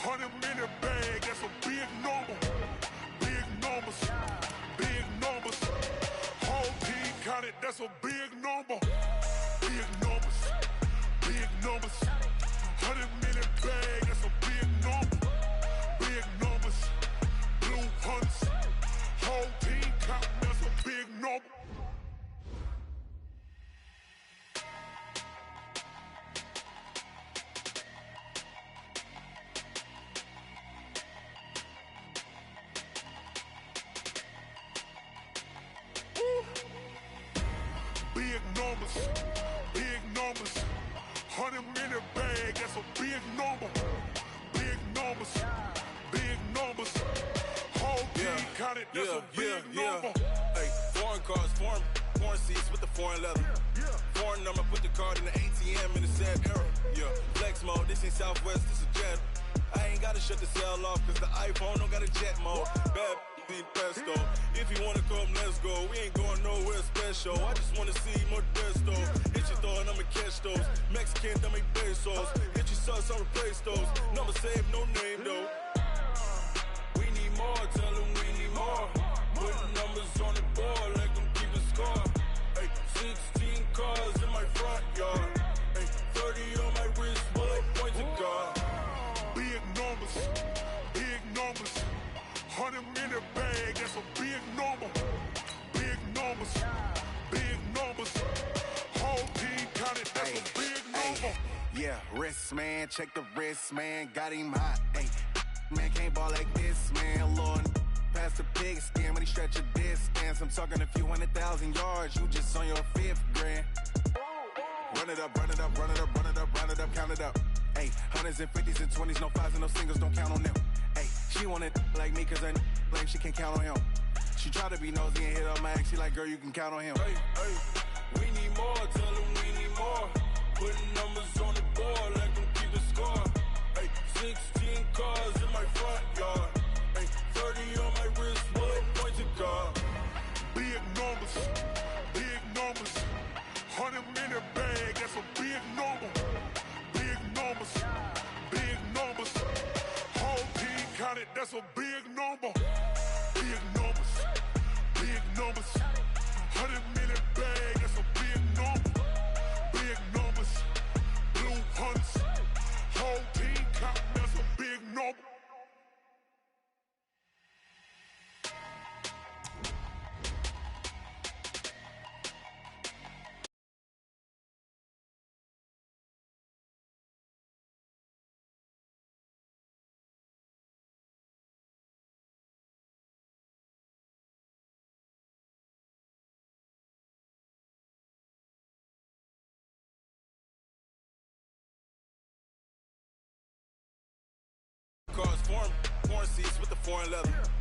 100-minute bag, that's a big number. Big numbers, big numbers. Whole team counted, that's a big number. Big numbers, big numbers. 100-minute bag, that's a big number. Big numbers, blue hunts. Whole team counting, that's a big number. Big numbers, big numbers. 100-minute bag, that's a big number. Big numbers, big numbers. Whole team counted, that's a big number. Hey, foreign cars, foreign seats with the foreign leather. Foreign number, put the card in the ATM in the sad era. Yeah, flex mode, this ain't Southwest, this a jet. I ain't gotta shut the cell off, cause the iPhone don't got a jet mode. Bad need pesto. If you wanna come, let's go. We ain't going nowhere special. I just wanna see more Modesto. Hit your throw and I'ma catch those. Mexican, that make pesos. Hit your sauce, I'll replace those. Number save, no name though. We need more, tell them we need more. Putting numbers on the board, let them keep a score. Hey, 16 cars in my front yard. Hey, 30 on my wrist, bullet point to God. Big numbers, big numbers. 100-minute bag, that's a big number. Big numbers, big numbers. Whole team counted, that's a big number. Yeah, wrist, man, check the wrist, man, got him hot. Ay, man, can't ball like this, man, Lord. Past the pig skin, when he stretch a distance. I'm talking a few 100,000 yards, you just on your 5th grand. Run it up, run it up, run it up, run it up, run it up, count it up. Ay, hundreds and 50s and 20s, no 5s and no singles, don't count on them. Ay, she wanted like me, cause her lame, she can't count on him. She tried to be nosy and hit up my ex, she like, girl, you can count on him. Hey, we need more, tell them we need more. Putting numbers on the board, let them keep a score. Hey, 16 cars in my front yard. Hey, 30 on my wrist, bullet point to God. Big numbers, big numbers. 100-minute bag, that's a big number. Big numbers, big numbers. Whole team counted, that's a big number. Big numbers, big numbers. 100-minute bag, that's a big number. Big numbers, blue hunts. Whole team counting, that's a big number. foreign leather.